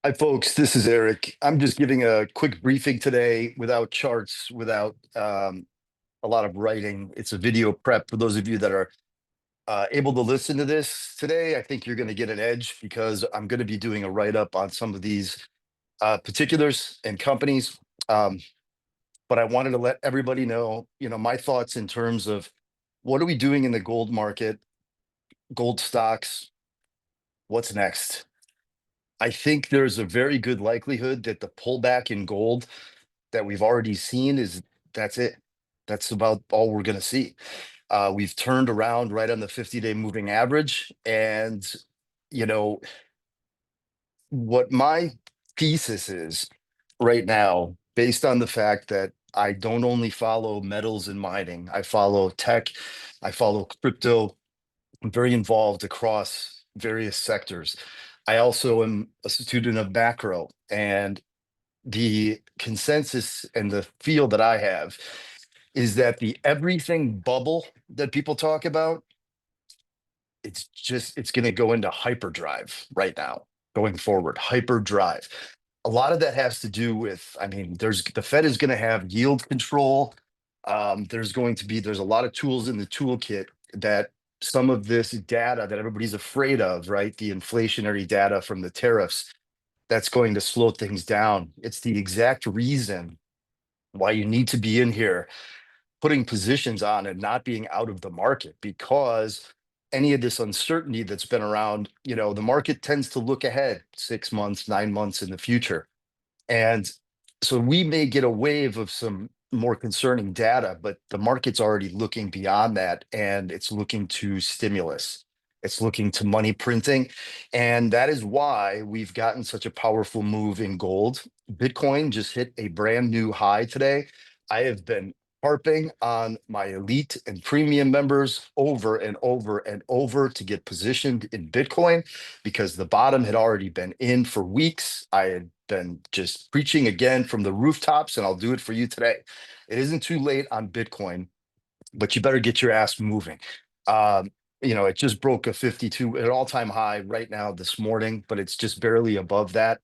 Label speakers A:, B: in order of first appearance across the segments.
A: Hi, folks. This is Eric. I'm just giving a quick briefing today without charts, without a lot of writing. It's a video prep for those of you that are able to listen to this today. I think you're going to get an edge because I'm going to be doing a write-up on some of these particulars and companies. Um, but I wanted to let everybody know, my thoughts in terms of what are we doing in the gold market, gold stocks, what's next? I think there's a very good likelihood that the pullback in gold that we've already seen that's it. That's about all we're going to see. We've turned around right on the 50-day moving average. And, you know, what my thesis is right now, based on the fact that I don't only follow metals and mining, I follow tech, I follow crypto. I'm very involved across various sectors. I also am a student of macro, and the consensus and the feel that I have is that the everything bubble that people talk about, it's going to go into hyperdrive right now, going forward, hyperdrive. A lot of that has to do with, I mean, there's the Fed is going to have yield control. There's a lot of tools in the toolkit that some of this data that everybody's afraid of, right? The inflationary data from the tariffs, that's going to slow things down. It's the exact reason why you need to be in here putting positions on and not being out of the market, because any of this uncertainty that's been around, the market tends to look ahead 6 months, 9 months in the future. And so we may get a wave of some more concerning data, but the market's already looking beyond that, and it's looking to stimulus. It's looking to money printing. And that is why we've gotten such a powerful move in gold. Bitcoin just hit a brand new high today. I have been harping on my elite and premium members over and over and over to get positioned in Bitcoin because the bottom had already been in for weeks. I had been just preaching again from the rooftops, and I'll do it for you today. It isn't too late on Bitcoin, but you better get your ass moving. Um, it just broke a 52, an all-time high right now this morning, but it's just barely above that.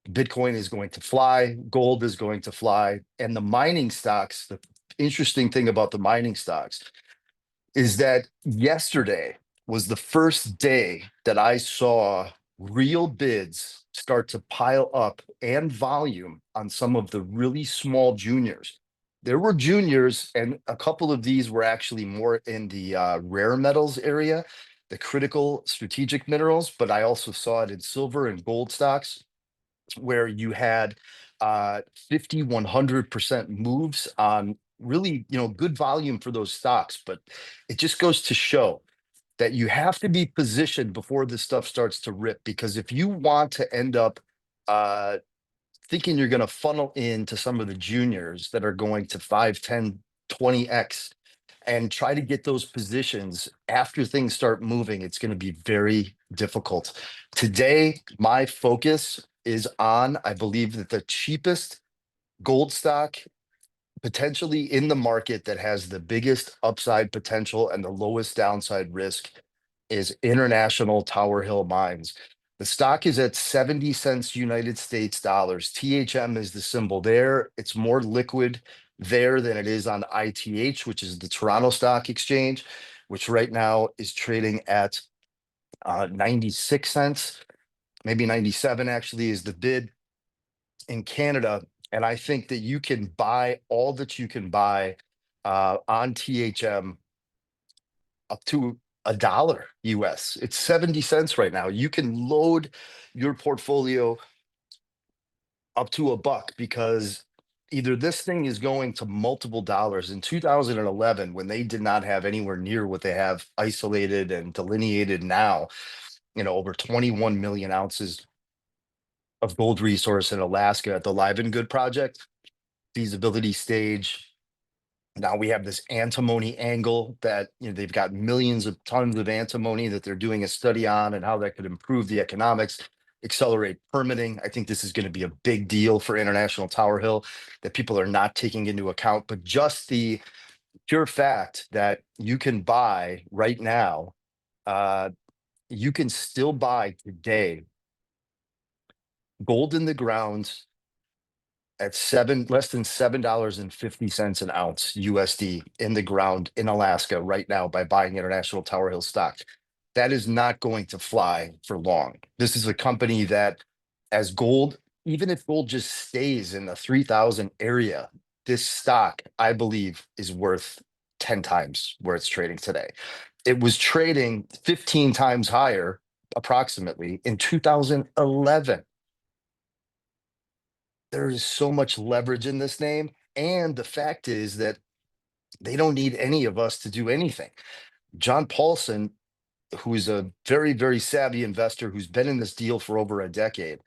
A: Bitcoin is going to fly, gold is going to fly, and the mining stocks, the interesting thing about the mining stocks is that yesterday was the first day that I saw real bids start to pile up and volume on some of the really small juniors. There were juniors, and a couple of these were actually more in the rare metals area, the critical strategic minerals, but I also saw it in silver and gold stocks where you had 50, 100% moves on really, good volume for those stocks. But it just goes to show that you have to be positioned before this stuff starts to rip, because if you want to end up uh, thinking you're going to funnel into some of the juniors that are going to 5, 10, 20x and try to get those positions after things start moving, it's going to be very difficult. Today, my focus is on, I believe that the cheapest gold stock potentially in the market that has the biggest upside potential and the lowest downside risk is International Tower Hill Mines. The stock is at 70 cents United States dollars. THM is the symbol there. It's more liquid there than it is on ITH, which is the Toronto Stock Exchange, which right now is trading at 96 cents, maybe 97 actually is the bid in Canada. And I think that you can buy all that you can buy on THM up to $1 US. It's 70 cents right now. You can load your portfolio up to $1 because either this thing is going to multiple dollars. In 2011, when they did not have anywhere near what they have isolated and delineated now, over 21 million ounces of gold resource in Alaska at the Livengood Project, feasibility stage. Now we have this antimony angle that they've got millions of tons of antimony that they're doing a study on and how that could improve the economics, accelerate permitting. I think this is going to be a big deal for International Tower Hill that people are not taking into account, but just the pure fact that you can buy right now, you can still buy today Gold in the ground at less than $7.50 an ounce USD in the ground in Alaska right now by buying International Tower Hill stock. That is not going to fly for long. This is a company that, as gold, even if gold just stays in the 3,000 area, this stock, I believe, is worth 10 times where it's trading today. It was trading 15 times higher, approximately, in 2011. There is so much leverage in this name. And the fact is that they don't need any of us to do anything. John Paulson, who is a very, very savvy investor who's been in this deal for over a decade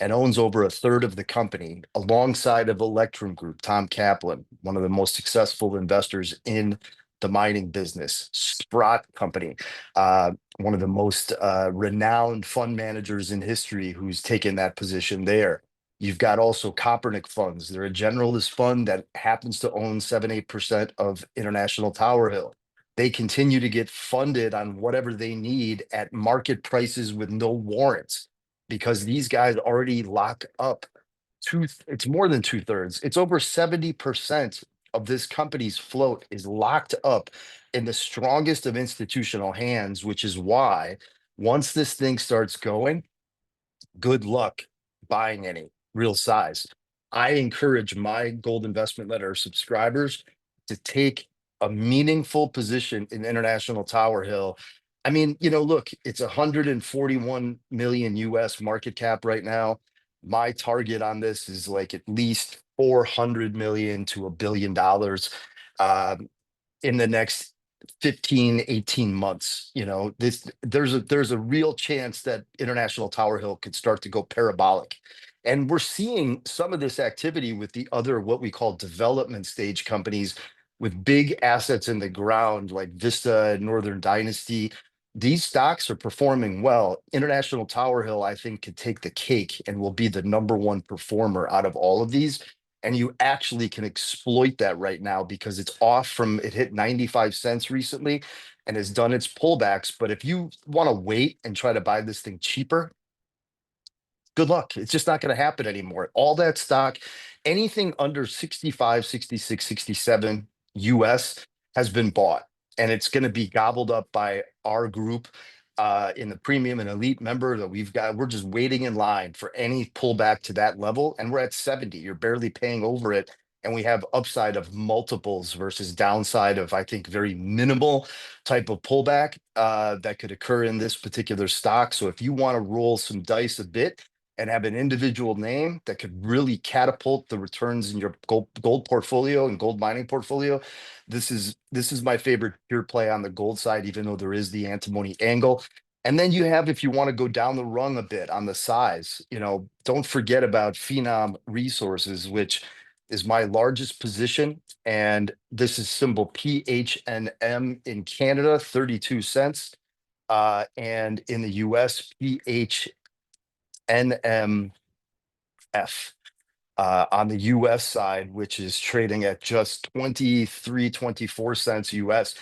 A: and owns over a third of the company, alongside of Electrum Group, Tom Kaplan, one of the most successful investors in the mining business, Sprott Company, one of the most renowned fund managers in history who's taken that position there. You've got also Kopernik funds. They're a generalist fund that happens to own 7-8% of International Tower Hill. They continue to get funded on whatever they need at market prices with no warrants, because these guys already lock up it's more than 2/3. It's over 70% of this company's float is locked up in the strongest of institutional hands, which is why once this thing starts going, good luck buying any real size. I encourage my gold investment letter subscribers to take a meaningful position in International Tower Hill. I mean, look, it's 141 million US market cap right now. My target on this is like at least 400 million to $1 billion. In the next 15-18 months. There's a real chance that International Tower Hill could start to go parabolic, and we're seeing some of this activity with the other what we call development stage companies with big assets in the ground like Vista and Northern Dynasty. These stocks are performing well. International Tower Hill, I think, could take the cake and will be the number one performer out of all of these. And you actually can exploit that right now because it's off from, it hit 95 cents recently and has done its pullbacks. But if you want to wait and try to buy this thing cheaper, good luck. It's just not going to happen anymore. All that stock, anything under 65, 66, 67 US has been bought, and it's going to be gobbled up by our group in the premium and elite member that we've got. We're just waiting in line for any pullback to that level, and we're at 70. You're barely paying over it. And we have upside of multiples versus downside of, I think, very minimal type of pullback that could occur in this particular stock. So if you want to roll some dice a bit and have an individual name that could really catapult the returns in your gold portfolio and gold mining portfolio, this is my favorite pure play on the gold side, even though there is the antimony angle. And then you have, if you want to go down the rung a bit on the size, don't forget about Phenom Resources, which is my largest position. And this is symbol PHNM in Canada, 32 cents. And in the US, NMF on the US side, which is trading at just 23, 24 cents US.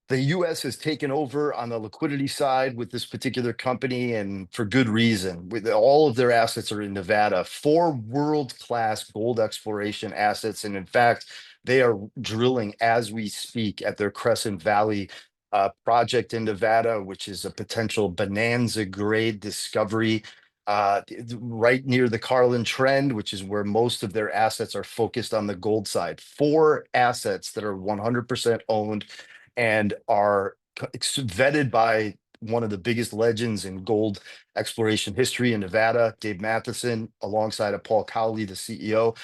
A: The US has taken over on the liquidity side with this particular company, and for good reason. With all of their assets are in Nevada, 4 world-class gold exploration assets. And in fact, they are drilling as we speak at their Crescent Valley project in Nevada, which is a potential bonanza grade discovery right near the Carlin Trend, which is where most of their assets are focused on the gold side. 4 assets that are 100% owned and are vetted by one of the biggest legends in gold exploration history in Nevada, Dave Matheson, alongside of Paul Cowley, the CEO.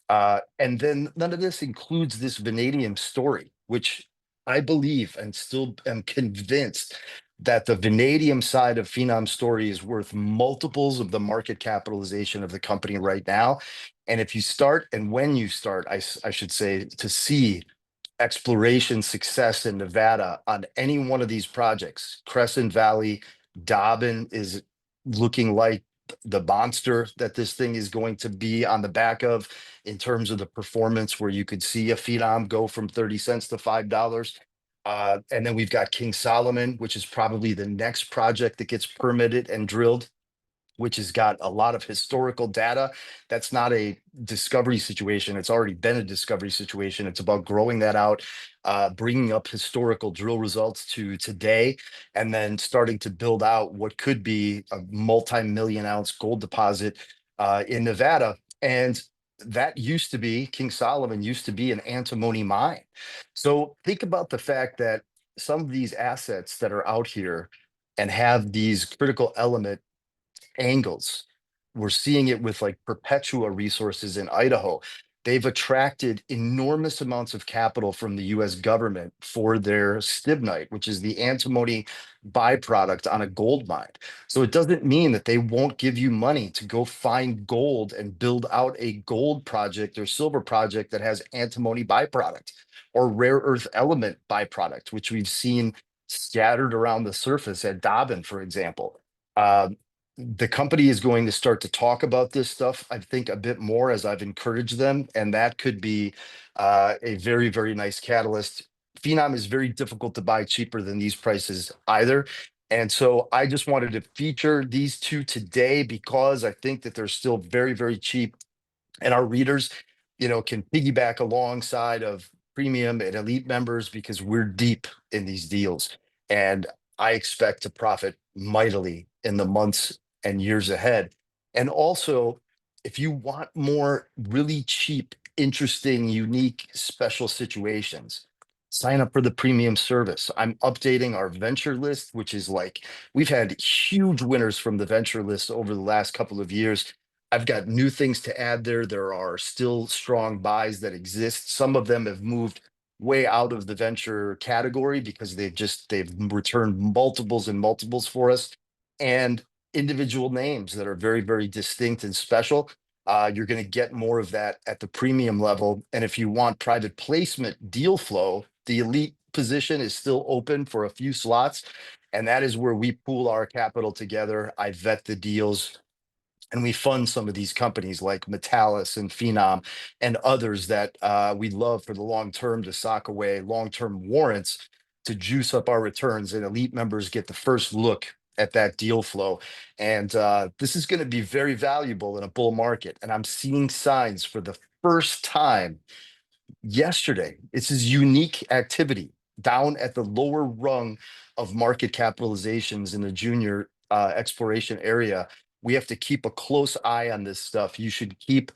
A: And then none of this includes this vanadium story, which I believe and still am convinced that the vanadium side of Phenom story is worth multiples of the market capitalization of the company right now. And if you start, and when you start, I should say, to see exploration success in Nevada on any one of these projects, Crescent Valley, Dobbin is looking like the monster that this thing is going to be on the back of in terms of the performance, where you could see a Phenom go from 30 cents to $5. And then we've got King Solomon, which is probably the next project that gets permitted and drilled. which has got a lot of historical data. That's not a discovery situation. It's already been a discovery situation. It's about growing that out, bringing up historical drill results to today, and then starting to build out what could be a multi-million ounce gold deposit in Nevada. And that used to be, King Solomon used to be an antimony mine. So think about the fact that some of these assets that are out here and have these critical element angles. We're seeing it with like Perpetua Resources in Idaho. They've attracted enormous amounts of capital from the US government for their stibnite, which is the antimony byproduct on a gold mine. So it doesn't mean that they won't give you money to go find gold and build out a gold project or silver project that has antimony byproduct or rare earth element byproduct, which we've seen scattered around the surface at Dobbin, for example. Um, the company is going to start to talk about this stuff, I think, a bit more as I've encouraged them, and that could be a very, very nice catalyst. Phenom is very difficult to buy cheaper than these prices either. And so I just wanted to feature these two today because I think that they're still very, very cheap, and our readers, can piggyback alongside of premium and elite members because we're deep in these deals. And I expect to profit mightily in the months and years ahead. And also, if you want more really cheap, interesting, unique, special situations, sign up for the premium service. I'm updating our venture list, which is like we've had huge winners from the venture list over the last couple of years. I've got new things to add there. There are still strong buys that exist. Some of them have moved way out of the venture category because they've returned multiples and multiples for us, and individual names that are very, very distinct and special. You're going to get more of that at the premium level. And if you want private placement deal flow, the elite position is still open for a few slots. And that is where we pool our capital together. I vet the deals, and we fund some of these companies like Metallis and Phenom and others that we love for the long term to sock away long-term warrants to juice up our returns. And elite members get the first look at that deal flow. And this is going to be very valuable in a bull market. And I'm seeing signs for the first time yesterday. It's his unique activity down at the lower rung of market capitalizations in the junior exploration area. We have to keep a close eye on this stuff. You should keep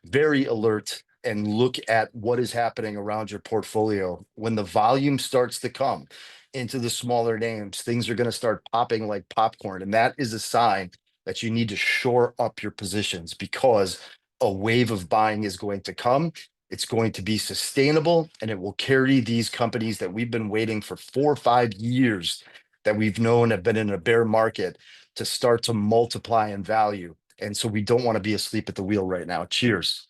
A: very alert and look at what is happening around your portfolio. When the volume starts to come into the smaller names, things are going to start popping like popcorn. And that is a sign that you need to shore up your positions because a wave of buying is going to come. It's going to be sustainable, and it will carry these companies that we've been waiting for 4 or 5 years that we've known have been in a bear market to start to multiply in value. And so we don't want to be asleep at the wheel right now. Cheers.